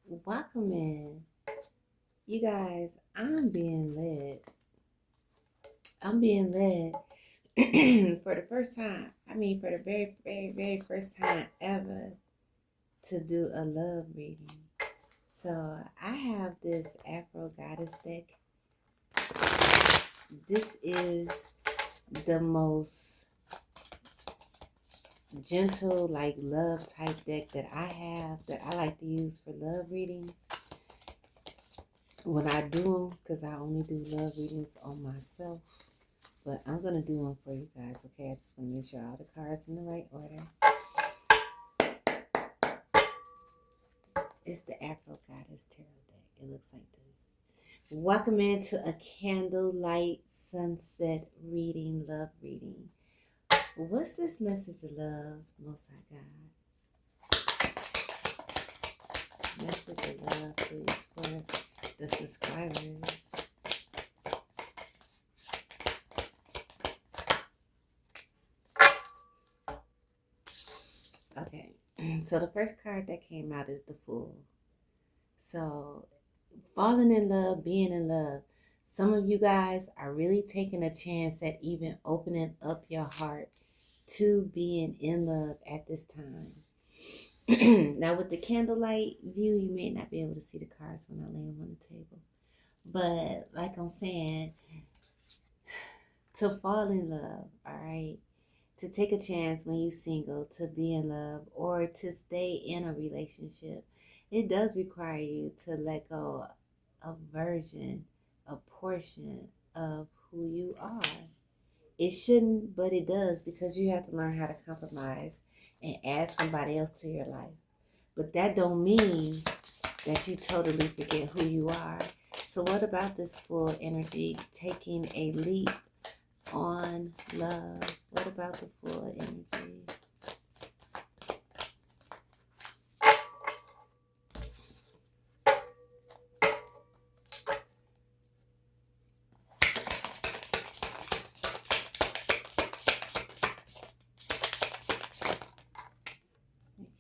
Welcome in. You guys, I'm being led. I'm being led for the first time. For the very, very, very first time ever to do a love reading. So I have this Afro Goddess deck. This is the most gentle, like love type deck that I have that I like to use for love readings. When I do them, because I only do love readings on myself. But I'm going to do them for you guys, okay? I just want to make sure all the cards in the right order. It's the Afro Goddess Tarot deck. It looks like this. Welcome into a candlelight sunset reading, love reading. What's this message of love, Most High God? Message of love, please, for the subscribers. Okay, so the first card that came out is the Fool. So, falling in love, being in love. Some of you guys are really taking a chance at even opening up your heart to being in love at this time. Now, with the candlelight view, you may not be able to see the cards when I lay them on the table. But, like I'm saying, to fall in love, all right? To take a chance when you're single, to be in love, or to stay in a relationship, it does require you to let go a version, a portion of who you are. It shouldn't, but it does, because you have to learn how to compromise and add somebody else to your life. But that don't mean that you totally forget who you are. So what about this full energy, taking a leap on love? What about the full energy?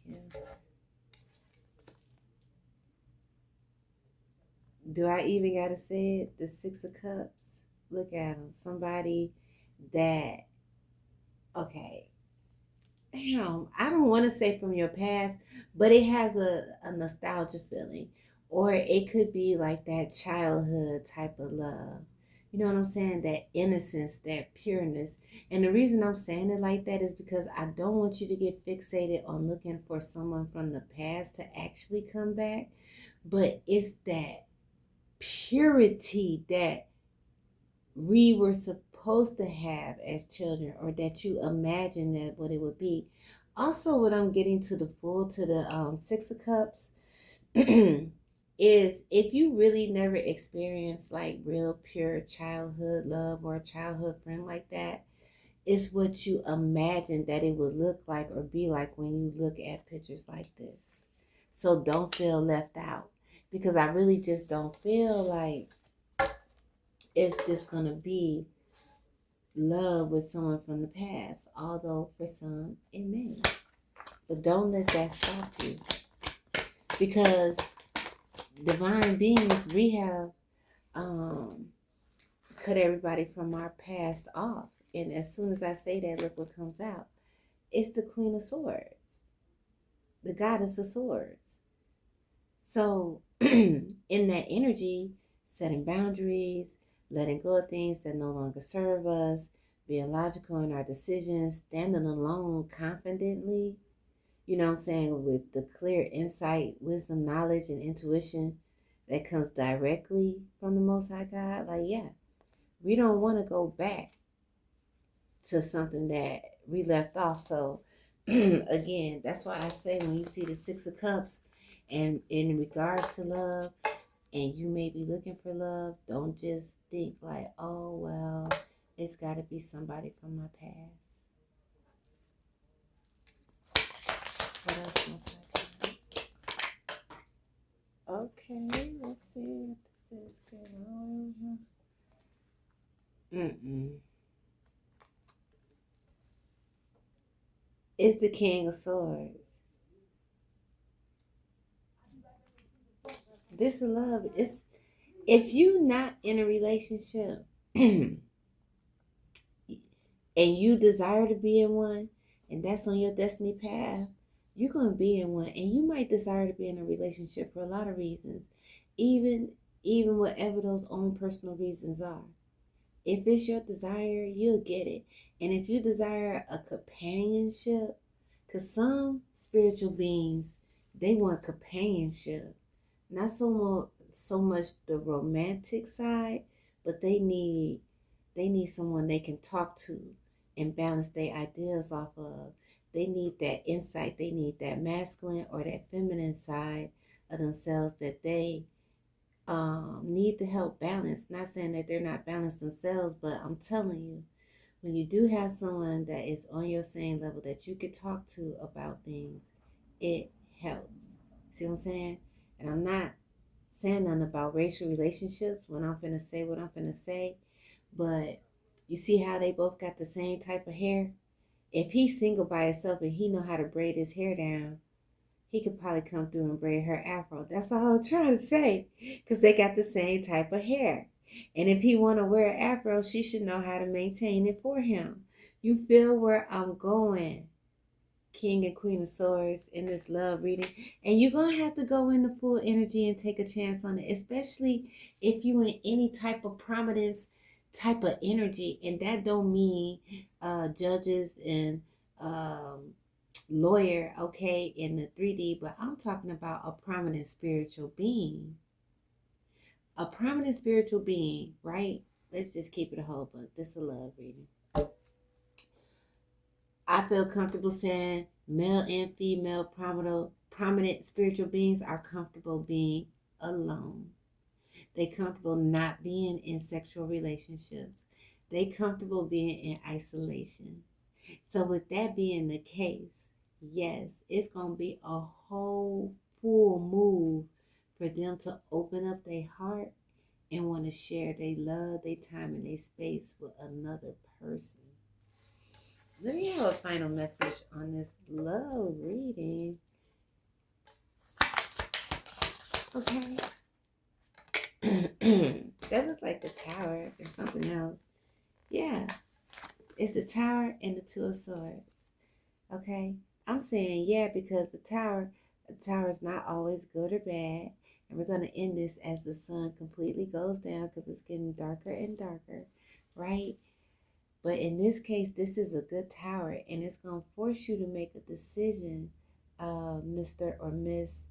Thank you. Do I even gotta say it? The Six of Cups. Look at them. Somebody that, okay, damn, I don't want to say from your past, but it has a nostalgia feeling. Or it could be like that childhood type of love. You know what I'm saying? That innocence, that pureness. And the reason I'm saying it like that is because I don't want you to get fixated on looking for someone from the past to actually come back. But it's that purity that we were supposed to have as children, or that you imagine that what it would be. Also, what I'm getting to the full, to the Six of Cups, is if you really never experienced like real pure childhood love or a childhood friend like that, it's what you imagine that it would look like or be like when you look at pictures like this. So don't feel left out, because I really just don't feel like it's just gonna be love with someone from the past, although for some it may. But don't let that stop you, because divine beings, we have cut everybody from our past off. And as soon as I say that, look what comes out. It's the Queen of Swords, the Goddess of Swords. So in that energy, setting boundaries, letting go of things that no longer serve us, being logical in our decisions, standing alone confidently, you know what I'm saying, with the clear insight, wisdom, knowledge, and intuition that comes directly from the Most High God. Like, yeah, we don't want to go back to something that we left off. So, again, that's why I say when you see the Six of Cups, and in regards to love, and you may be looking for love, don't just think like, oh, well, it's got to be somebody from my past. What else must I say? Okay, let's see what this is. Good. It's the King of Swords. This love is, if you not in a relationship and you desire to be in one, and that's on your destiny path, you're going to be in one. And you might desire to be in a relationship for a lot of reasons, even whatever those own personal reasons are. If it's your desire, you'll get it. And if you desire a companionship, because some spiritual beings, they want companionship. Not so much the romantic side, but they need someone they can talk to and balance their ideas off of. They need that insight. They need that masculine or that feminine side of themselves that they need to help balance. Not saying that they're not balanced themselves, but I'm telling you, when you do have someone that is on your same level that you could talk to about things, it helps. See what I'm saying? And I'm not saying nothing about racial relationships when I'm finna say what I'm finna say, but you see how they both got the same type of hair? If he's single by himself and he know how to braid his hair down, he could probably come through and braid her afro. That's all I'm trying to say, because they got the same type of hair. And if he want to wear an afro, she should know how to maintain it for him. You feel where I'm going, King and Queen of Swords, in this love reading. And you're going to have to go in the full energy and take a chance on it, especially if you in any type of prominence type of energy. And that don't mean judges and lawyer, okay, in the 3D, but I'm talking about a prominent spiritual being. A prominent spiritual being, right? Let's just keep it a whole book. This is a love reading. I feel comfortable saying male and female prominent spiritual beings are comfortable being alone. They comfortable not being in sexual relationships. They comfortable being in isolation. So with that being the case, yes, it's going to be a whole full move for them to open up their heart and want to share their love, their time, and their space with another person. Let me have a final message on this love reading. Okay. That looks like the Tower or something else. Yeah. It's the Tower and the Two of Swords. Okay. I'm saying yeah because the Tower is not always good or bad. And we're going to end this as the sun completely goes down because it's getting darker and darker, right? But in this case, this is a good tower, and it's going to force you to make a decision, Mr. or Miss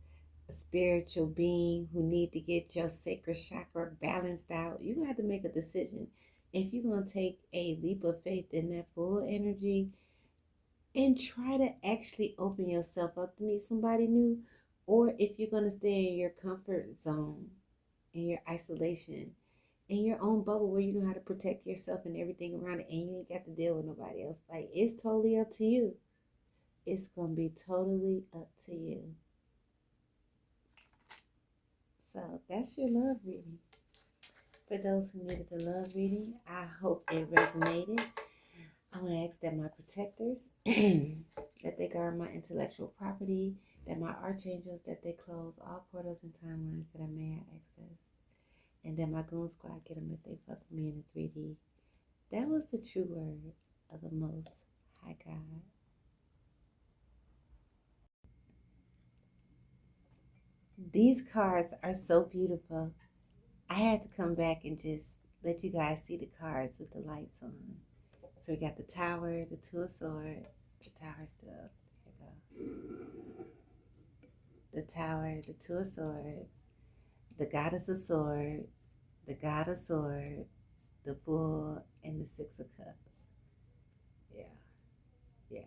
spiritual being who need to get your sacral chakra balanced out. You're going to have to make a decision. If you're going to take a leap of faith in that full energy and try to actually open yourself up to meet somebody new, or if you're going to stay in your comfort zone, in your isolation, in your own bubble where you know how to protect yourself and everything around it and you ain't got to deal with nobody else. Like, it's totally up to you. It's going to be totally up to you. So that's your love reading. For those who needed a love reading, I hope it resonated. I want to ask that my protectors, that they guard my intellectual property, that my archangels, that they close all portals and timelines that I may have access. And then my goon squad get them if they fuck with me in the 3D. That was the true word of the Most High God. These cards are so beautiful. I had to come back and just let you guys see the cards with the lights on. So we got the Tower, the Two of Swords, the Tower still. There you go. The Tower, the Two of Swords, the Goddess of Swords, the God of Swords, the Bull, and the Six of Cups. Yeah.